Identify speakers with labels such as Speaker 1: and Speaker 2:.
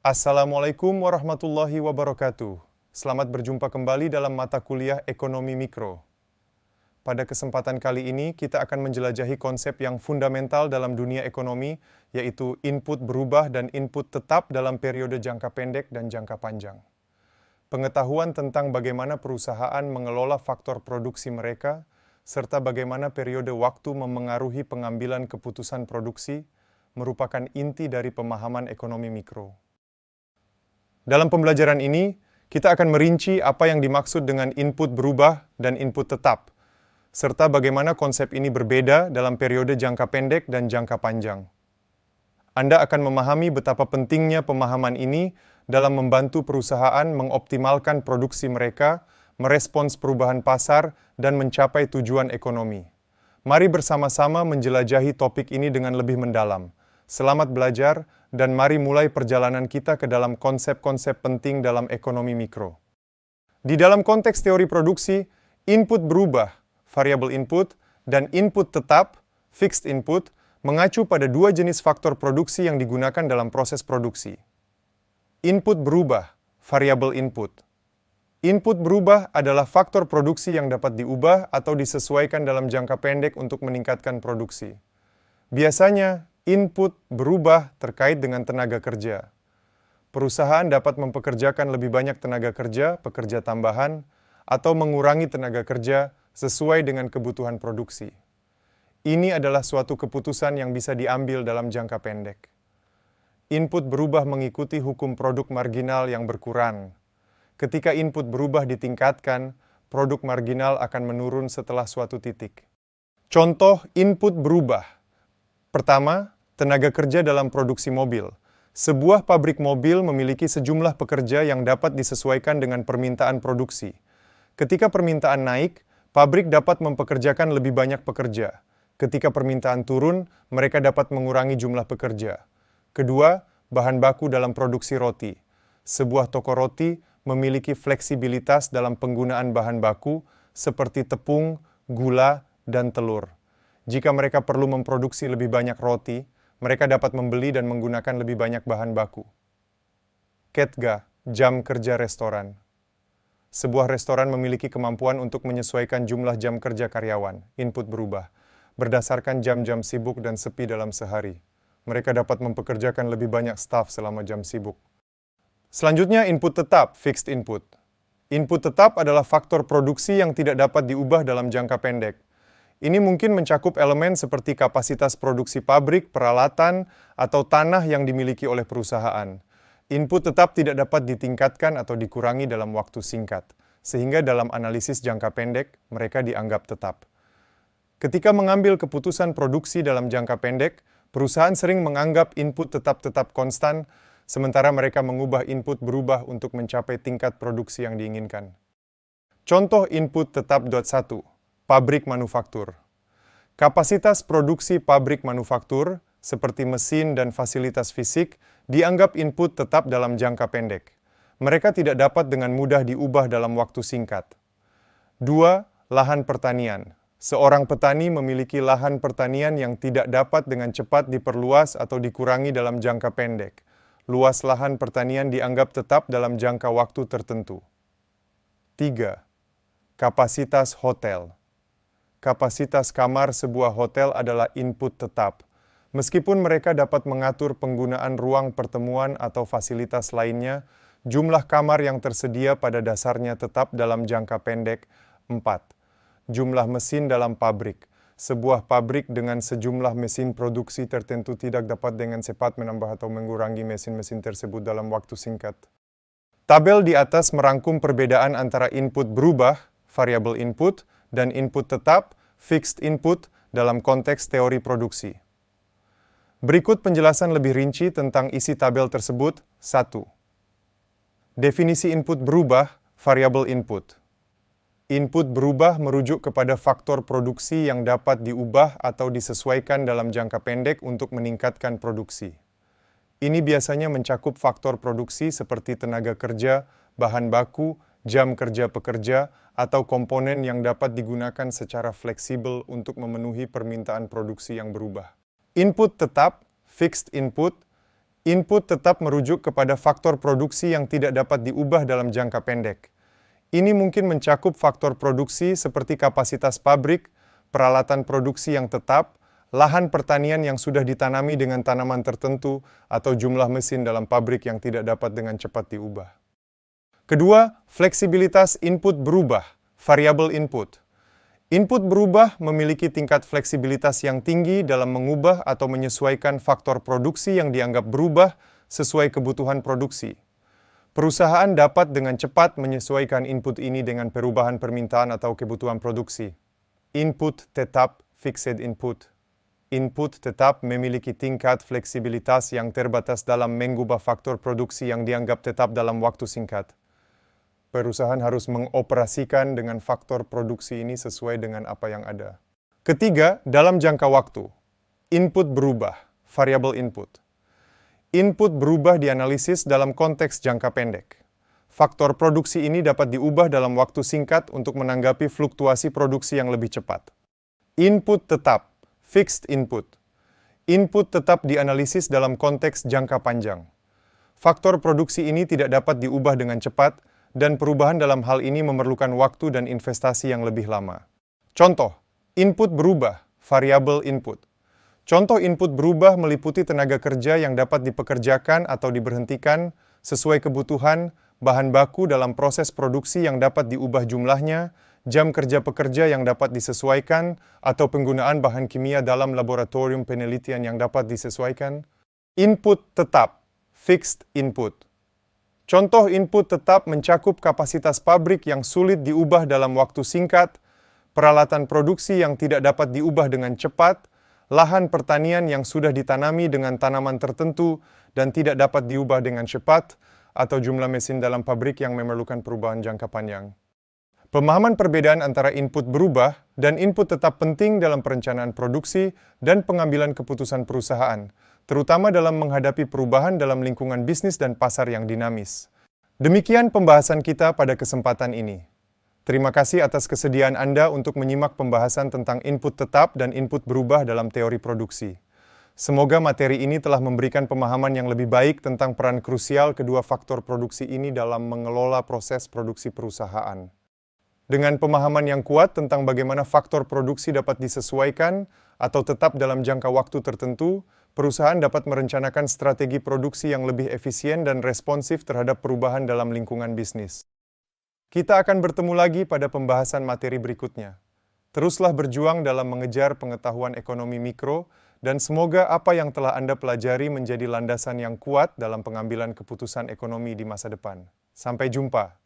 Speaker 1: Assalamualaikum warahmatullahi wabarakatuh. Selamat berjumpa kembali dalam mata kuliah Ekonomi Mikro. Pada kesempatan kali ini, kita akan menjelajahi konsep yang fundamental dalam dunia ekonomi, yaitu input berubah dan input tetap dalam periode jangka pendek dan jangka panjang. Pengetahuan tentang bagaimana perusahaan mengelola faktor produksi mereka, serta bagaimana periode waktu memengaruhi pengambilan keputusan produksi, merupakan inti dari pemahaman ekonomi mikro. Dalam pembelajaran ini, kita akan merinci apa yang dimaksud dengan input berubah dan input tetap, serta bagaimana konsep ini berbeda dalam periode jangka pendek dan jangka panjang. Anda akan memahami betapa pentingnya pemahaman ini dalam membantu perusahaan mengoptimalkan produksi mereka, merespons perubahan pasar, dan mencapai tujuan ekonomi. Mari bersama-sama menjelajahi topik ini dengan lebih mendalam. Selamat belajar, dan mari mulai perjalanan kita ke dalam konsep-konsep penting dalam ekonomi mikro. Di dalam konteks teori produksi, input berubah, variable input, dan input tetap, fixed input, mengacu pada dua jenis faktor produksi yang digunakan dalam proses produksi. Input berubah, variable input. Input berubah adalah faktor produksi yang dapat diubah atau disesuaikan dalam jangka pendek untuk meningkatkan produksi. Biasanya, input berubah terkait dengan tenaga kerja. Perusahaan dapat mempekerjakan lebih banyak tenaga kerja, pekerja tambahan, atau mengurangi tenaga kerja sesuai dengan kebutuhan produksi. Ini adalah suatu keputusan yang bisa diambil dalam jangka pendek. Input berubah mengikuti hukum produk marginal yang berkurang. Ketika input berubah ditingkatkan, produk marginal akan menurun setelah suatu titik. Contoh input berubah. Pertama, tenaga kerja dalam produksi mobil. Sebuah pabrik mobil memiliki sejumlah pekerja yang dapat disesuaikan dengan permintaan produksi. Ketika permintaan naik, pabrik dapat mempekerjakan lebih banyak pekerja. Ketika permintaan turun, mereka dapat mengurangi jumlah pekerja. Kedua, bahan baku dalam produksi roti. Sebuah toko roti memiliki fleksibilitas dalam penggunaan bahan baku seperti tepung, gula, dan telur. Jika mereka perlu memproduksi lebih banyak roti, mereka dapat membeli dan menggunakan lebih banyak bahan baku. KETGA, jam kerja restoran. Sebuah restoran memiliki kemampuan untuk menyesuaikan jumlah jam kerja karyawan, input berubah, berdasarkan jam-jam sibuk dan sepi dalam sehari. Mereka dapat mempekerjakan lebih banyak staf selama jam sibuk. Selanjutnya, input tetap, fixed input. Input tetap adalah faktor produksi yang tidak dapat diubah dalam jangka pendek. Ini mungkin mencakup elemen seperti kapasitas produksi pabrik, peralatan, atau tanah yang dimiliki oleh perusahaan. Input tetap tidak dapat ditingkatkan atau dikurangi dalam waktu singkat, sehingga dalam analisis jangka pendek, mereka dianggap tetap. Ketika mengambil keputusan produksi dalam jangka pendek, perusahaan sering menganggap input tetap konstan, sementara mereka mengubah input berubah untuk mencapai tingkat produksi yang diinginkan. Contoh input tetap. 1. Pabrik manufaktur. Kapasitas produksi pabrik manufaktur, seperti mesin dan fasilitas fisik, dianggap input tetap dalam jangka pendek. Mereka tidak dapat dengan mudah diubah dalam waktu singkat. 2. Lahan pertanian. Seorang petani memiliki lahan pertanian yang tidak dapat dengan cepat diperluas atau dikurangi dalam jangka pendek. Luas lahan pertanian dianggap tetap dalam jangka waktu tertentu. 3. Kapasitas hotel. Kapasitas kamar sebuah hotel adalah input tetap. Meskipun mereka dapat mengatur penggunaan ruang pertemuan atau fasilitas lainnya, jumlah kamar yang tersedia pada dasarnya tetap dalam jangka pendek. 4. Jumlah mesin dalam pabrik. Sebuah pabrik dengan sejumlah mesin produksi tertentu tidak dapat dengan cepat menambah atau mengurangi mesin-mesin tersebut dalam waktu singkat. Tabel di atas merangkum perbedaan antara input berubah, variable input, dan input tetap, fixed input, dalam konteks teori produksi. Berikut penjelasan lebih rinci tentang isi tabel tersebut. 1. Definisi input berubah, variable input. Input berubah merujuk kepada faktor produksi yang dapat diubah atau disesuaikan dalam jangka pendek untuk meningkatkan produksi. Ini biasanya mencakup faktor produksi seperti tenaga kerja, bahan baku, jam kerja pekerja, atau komponen yang dapat digunakan secara fleksibel untuk memenuhi permintaan produksi yang berubah. Input tetap, fixed input, Input tetap merujuk kepada faktor produksi yang tidak dapat diubah dalam jangka pendek. Ini mungkin mencakup faktor produksi seperti kapasitas pabrik, peralatan produksi yang tetap, lahan pertanian yang sudah ditanami dengan tanaman tertentu, atau jumlah mesin dalam pabrik yang tidak dapat dengan cepat diubah. Kedua, fleksibilitas input berubah, variabel input. Input berubah memiliki tingkat fleksibilitas yang tinggi dalam mengubah atau menyesuaikan faktor produksi yang dianggap berubah sesuai kebutuhan produksi. Perusahaan dapat dengan cepat menyesuaikan input ini dengan perubahan permintaan atau kebutuhan produksi. Input tetap, fixed input. Input tetap memiliki tingkat fleksibilitas yang terbatas dalam mengubah faktor produksi yang dianggap tetap dalam waktu singkat. Perusahaan harus mengoperasikan dengan faktor produksi ini sesuai dengan apa yang ada. Ketiga, dalam jangka waktu. Input berubah, variabel input. Input berubah dianalisis dalam konteks jangka pendek. Faktor produksi ini dapat diubah dalam waktu singkat untuk menanggapi fluktuasi produksi yang lebih cepat. Input tetap, fixed input. Input tetap dianalisis dalam konteks jangka panjang. Faktor produksi ini tidak dapat diubah dengan cepat, dan perubahan dalam hal ini memerlukan waktu dan investasi yang lebih lama. Contoh, input berubah, variabel input. Contoh input berubah meliputi tenaga kerja yang dapat dipekerjakan atau diberhentikan sesuai kebutuhan, bahan baku dalam proses produksi yang dapat diubah jumlahnya, jam kerja pekerja yang dapat disesuaikan, atau penggunaan bahan kimia dalam laboratorium penelitian yang dapat disesuaikan. Input tetap, fixed input. Contoh input tetap mencakup kapasitas pabrik yang sulit diubah dalam waktu singkat, peralatan produksi yang tidak dapat diubah dengan cepat, lahan pertanian yang sudah ditanami dengan tanaman tertentu dan tidak dapat diubah dengan cepat, atau jumlah mesin dalam pabrik yang memerlukan perubahan jangka panjang. Pemahaman perbedaan antara input berubah dan input tetap penting dalam perencanaan produksi dan pengambilan keputusan perusahaan, terutama dalam menghadapi perubahan dalam lingkungan bisnis dan pasar yang dinamis. Demikian pembahasan kita pada kesempatan ini. Terima kasih atas kesediaan Anda untuk menyimak pembahasan tentang input tetap dan input berubah dalam teori produksi. Semoga materi ini telah memberikan pemahaman yang lebih baik tentang peran krusial kedua faktor produksi ini dalam mengelola proses produksi perusahaan. Dengan pemahaman yang kuat tentang bagaimana faktor produksi dapat disesuaikan atau tetap dalam jangka waktu tertentu, perusahaan dapat merencanakan strategi produksi yang lebih efisien dan responsif terhadap perubahan dalam lingkungan bisnis. Kita akan bertemu lagi pada pembahasan materi berikutnya. Teruslah berjuang dalam mengejar pengetahuan ekonomi mikro, dan semoga apa yang telah Anda pelajari menjadi landasan yang kuat dalam pengambilan keputusan ekonomi di masa depan. Sampai jumpa.